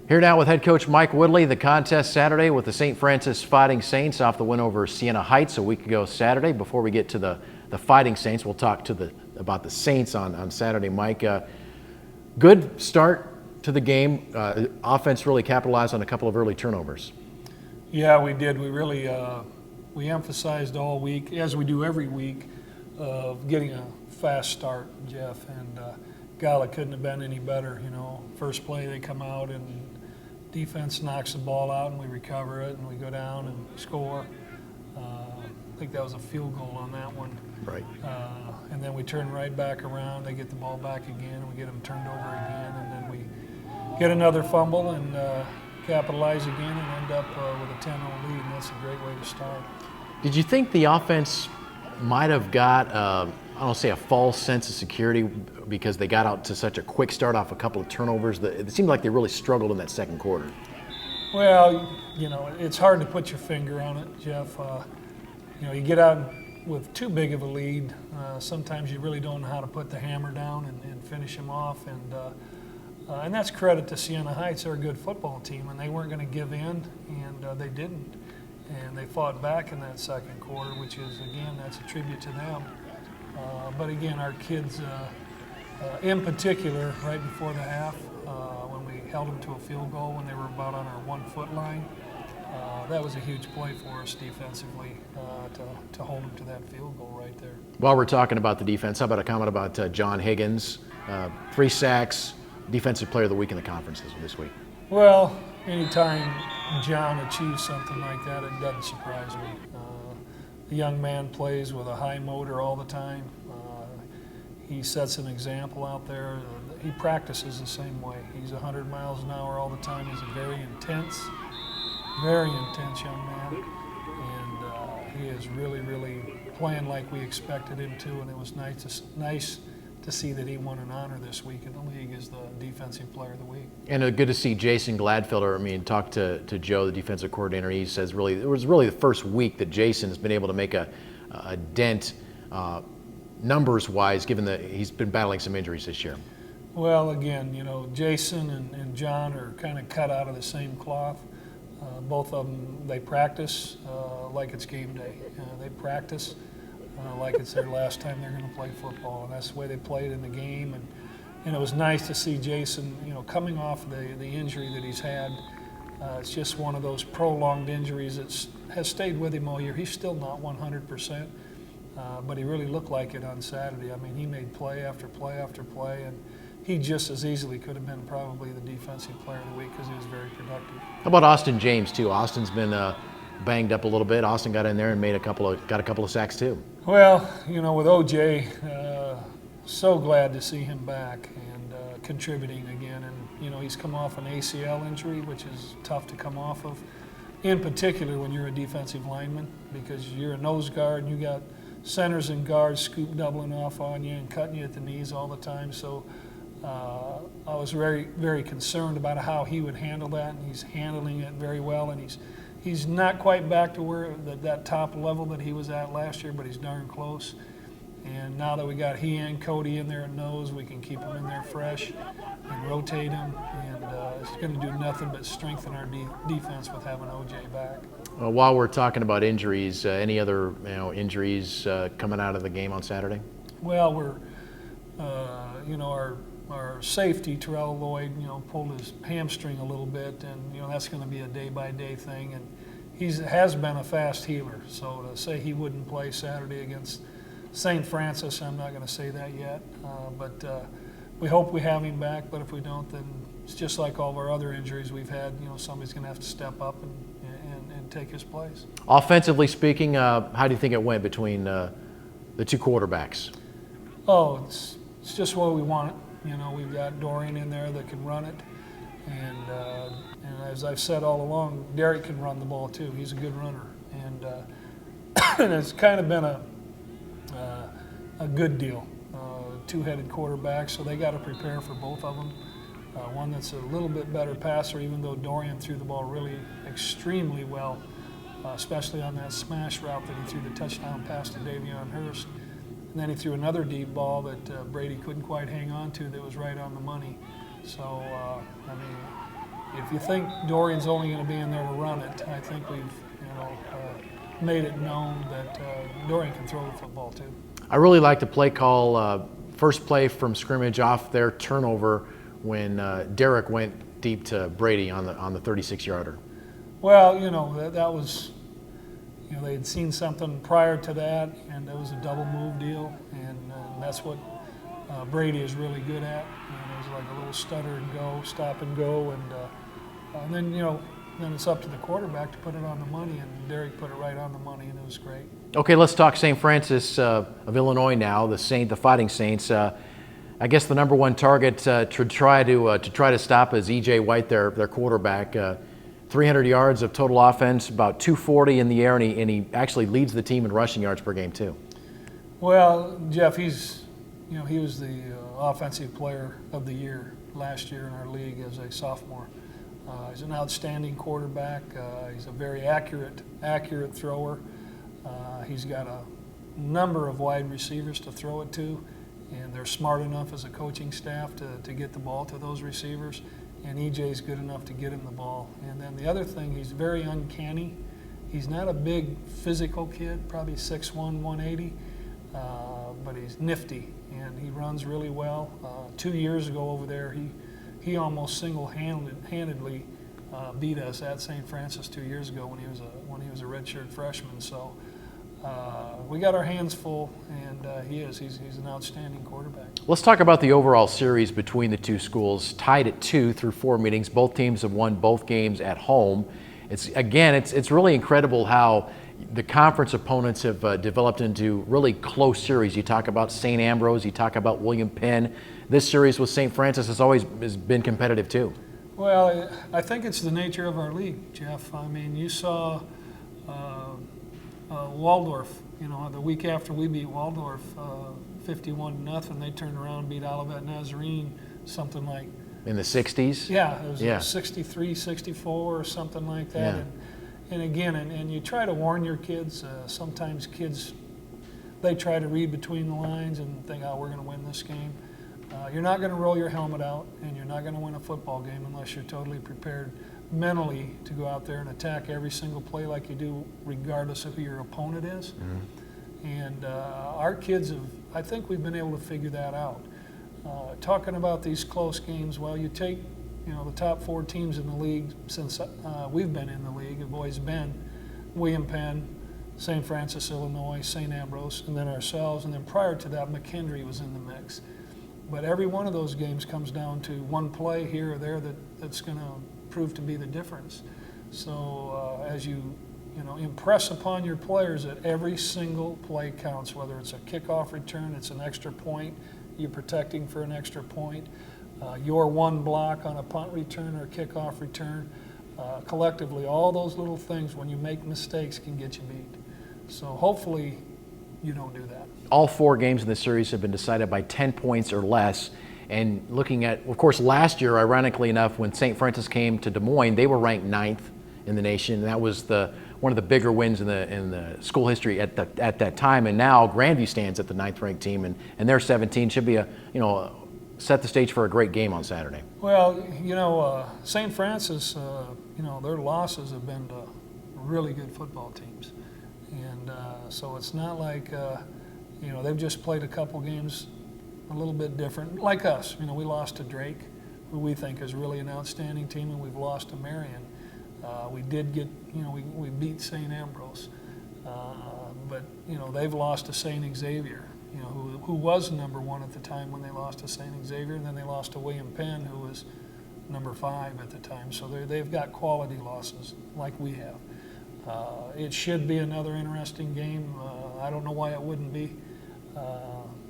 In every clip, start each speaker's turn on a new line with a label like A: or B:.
A: Here now with head coach Mike Woodley. The contest Saturday with the St. Francis Fighting Saints off the win over Siena Heights a week ago Saturday. Before we get to the Fighting Saints, we'll talk about the Saints on Saturday. Mike, good start to the game. Offense really capitalized on a couple of early turnovers.
B: Yeah, we did. We really we emphasized all week, as we do every week, of getting a fast start, Jeff. And golly, couldn't have been any better. You know, first play they come out and defense knocks the ball out, and we recover it, and we go down and score. I think that was a field goal on that one.
A: Right.
B: And then we turn right back around. They get the ball back again, and we get them turned over again, and then we get another fumble and capitalize again and end up with a 10-0 lead, and that's a great way to start.
A: Did you think the offense might have got, I don't say a false sense of security because they got out to such a quick start off a couple of turnovers? It seemed like they really struggled in that second quarter.
B: Well, you know, it's hard to put your finger on it, Jeff. You know, you get out with too big of a lead. Sometimes you really don't know how to put the hammer down and finish them off. And that's credit to Siena Heights. They're a good football team, and they weren't going to give in, and they didn't. And they fought back in that second quarter, which is, again, that's a tribute to them. But again, our kids, in particular, right before the half, when we held them to a field goal when they were about on our 1 foot line, that was a huge play for us defensively to hold them to that field goal right there.
A: While we're talking about the defense, how about a comment about John Higgins? 3 sacks, Defensive Player of the Week in the conference this week.
B: Well, anytime John achieves something like that, it doesn't surprise me. The young man plays with a high motor all the time. He sets an example out there. He practices the same way. He's 100 miles an hour all the time. He's a very intense young man. And he is really, really playing like we expected him to. And it was nice to see that he won an honor this week in the league as the Defensive Player of the Week. And
A: good to see Jason Gladfelder. Talk to Joe, the defensive coordinator. He says it was really the first week that Jason has been able to make a dent numbers-wise, given that he's been battling some injuries this year.
B: Well, again, you know, Jason and John are kind of cut out of the same cloth. Both of them, they practice like it's game day. They practice like it's their last time they're going to play football, and that's the way they played in the game. And it was nice to see Jason, you know, coming off the injury that he's had. It's just one of those prolonged injuries that has stayed with him all year. He's still not 100%, but he really looked like it on Saturday. I mean, he made play after play after play, and he just as easily could have been probably the Defensive Player of the Week because he was very productive.
A: How about Austin James too? Austin's been banged up a little bit. Austin got in there and got a couple of sacks too.
B: Well, you know, with OJ, so glad to see him back and contributing again. And you know, he's come off an ACL injury, which is tough to come off of, in particular when you're a defensive lineman, because you're a nose guard and you got centers and guards scoop doubling off on you and cutting you at the knees all the time. So I was very, very concerned about how he would handle that, and he's handling it very well. And he's not quite back to where that top level that he was at last year, but he's darn close. And now that we got he and Cody in there at nose, we can keep them in there fresh and rotate them. And it's going to do nothing but strengthen our defense with having OJ back.
A: While we're talking about injuries, any other injuries coming out of the game on Saturday?
B: Well, we're our safety, Terrell Lloyd, pulled his hamstring a little bit, and that's going to be a day-by-day thing. And he has been a fast healer. So to say he wouldn't play Saturday against St. Francis, I'm not going to say that yet. But we hope we have him back. But if we don't, then it's just like all of our other injuries we've had. Somebody's going to have to step up and take his place.
A: Offensively speaking, how do you think it went between the two quarterbacks?
B: Oh, it's just what we want it. We've got Dorian in there that can run it, and as I've said all along, Derek can run the ball too. He's a good runner, and and it's kind of been a good deal. Two-headed quarterbacks, so they got to prepare for both of them. One that's a little bit better passer, even though Dorian threw the ball really extremely well, especially on that smash route that he threw the touchdown pass to Davion Hurst. And then he threw another deep ball that Brady couldn't quite hang on to that was right on the money. So, if you think Dorian's only going to be in there to run it, I think we've made it known that Dorian can throw the football too.
A: I really like the play call, first play from scrimmage off their turnover when Derek went deep to Brady on the 36-yarder.
B: Well, that was, they had seen something prior to that, and it was a double move deal, and that's what Brady is really good at. And it was like a little stutter and go, stop and go, and then then it's up to the quarterback to put it on the money, and Derek put it right on the money, and it was great.
A: Okay, let's talk St. Francis of Illinois now. The Fighting Saints. I guess the number one target to try to stop is E.J. White, their quarterback. 300 yards of total offense, about 240 in the air, and he actually leads the team in rushing yards per game too.
B: Well, Jeff, he was the offensive player of the year last year in our league as a sophomore. He's an outstanding quarterback. He's a very accurate thrower. He's got a number of wide receivers to throw it to, and they're smart enough as a coaching staff to get the ball to those receivers. And EJ's good enough to get him the ball. And then the other thing, he's very uncanny. He's not a big physical kid, probably 6'1", 180, but he's nifty, and he runs really well. 2 years ago over there, he almost single-handedly beat us at St. Francis 2 years ago when he was a redshirt freshman. So we got our hands full, and he's an outstanding quarterback.
A: Let's talk about the overall series between the two schools, tied at 2 through 4 meetings. Both teams have won both games at home. It's really incredible how the conference opponents have developed into really close series. You talk about St. Ambrose, you talk about William Penn. This series with St. Francis has been competitive too.
B: Well, I think it's the nature of our league, Jeff. I mean, you saw Waldorf, the week after we beat Waldorf 51-0, they turned around and beat Olivet Nazarene something like
A: in the 60s.
B: Yeah, it was 63, 64 or something like that.
A: Yeah.
B: And again, and you try to warn your kids. Sometimes kids, they try to read between the lines and think, we're going to win this game. You're not going to roll your helmet out, and you're not going to win a football game unless you're totally prepared mentally to go out there and attack every single play like you do, regardless of who your opponent is. Mm-hmm. And our kids I think we've been able to figure that out. Talking about these close games, well, you take the top 4 teams in the league since we've been in the league have always been William Penn, St. Francis, Illinois, St. Ambrose, and then ourselves. And then prior to that, McKendree was in the mix. But every one of those games comes down to one play here or there that's going to prove to be the difference. So as you impress upon your players that every single play counts, whether it's a kickoff return, it's an extra point, you're protecting for an extra point, your one block on a punt return or kickoff return, collectively, all those little things, when you make mistakes, can get you beat. So hopefully you don't do that.
A: All 4 games in the series have been decided by 10 points or less. And looking at, of course, last year, ironically enough, when St. Francis came to Des Moines, they were ranked 9th in the nation. And that was one of the bigger wins in the school history at that time. And now Grandview stands at the 9th ranked team, and they're 17. Should be set the stage for a great game on Saturday.
B: Well, St. Francis, their losses have been to really good football teams. And so it's not like, they've just played a couple games a little bit different. Like us, we lost to Drake, who we think is really an outstanding team, and we've lost to Marion. We did get, we beat St. Ambrose. But, they've lost to St. Xavier, who was number 1 at the time when they lost to St. Xavier, and then they lost to William Penn, who was number 5 at the time. So they've got quality losses like we have. It should be another interesting game. I don't know why it wouldn't be,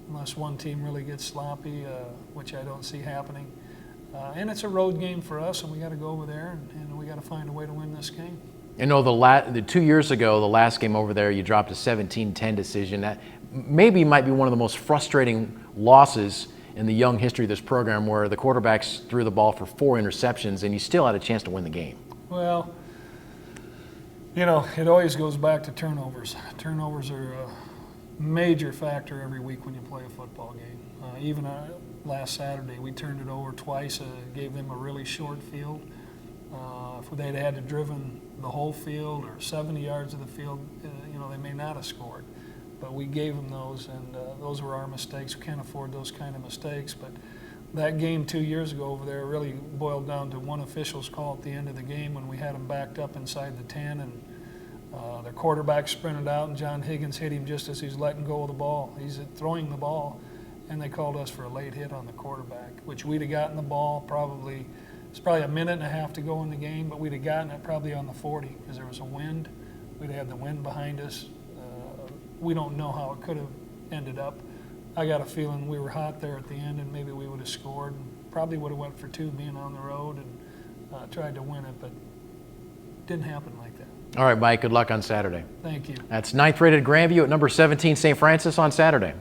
B: unless one team really gets sloppy, which I don't see happening. And it's a road game for us, and we got to go over there, and we got to find a way to win this game.
A: The 2 years ago, the last game over there, you dropped a 17-10 decision. That maybe might be one of the most frustrating losses in the young history of this program, where the quarterbacks threw the ball for 4 interceptions, and you still had a chance to win the game.
B: Well, it always goes back to turnovers. Turnovers are a major factor every week when you play a football game. Even last Saturday, we turned it over twice, gave them a really short field. they'd had to driven the whole field or 70 yards of the field, they may not have scored. But we gave them those, and those were our mistakes. We can't afford those kind of mistakes. But that game 2 years ago over there really boiled down to one official's call at the end of the game when we had them backed up inside the 10, and their quarterback sprinted out, and John Higgins hit him just as he's letting go of the ball. He's throwing the ball, and they called us for a late hit on the quarterback, which we'd have gotten the ball probably. It's probably a minute and a half to go in the game, but we'd have gotten it probably on the 40 because there was a wind. We'd have had the wind behind us. We don't know how it could have ended up. I got a feeling we were hot there at the end, and maybe we would have scored. Probably would have went for 2 being on the road and tried to win it, but didn't happen like that.
A: All right, Mike, good luck on Saturday.
B: Thank you.
A: That's 9th rated Grandview at number 17 St. Francis on Saturday.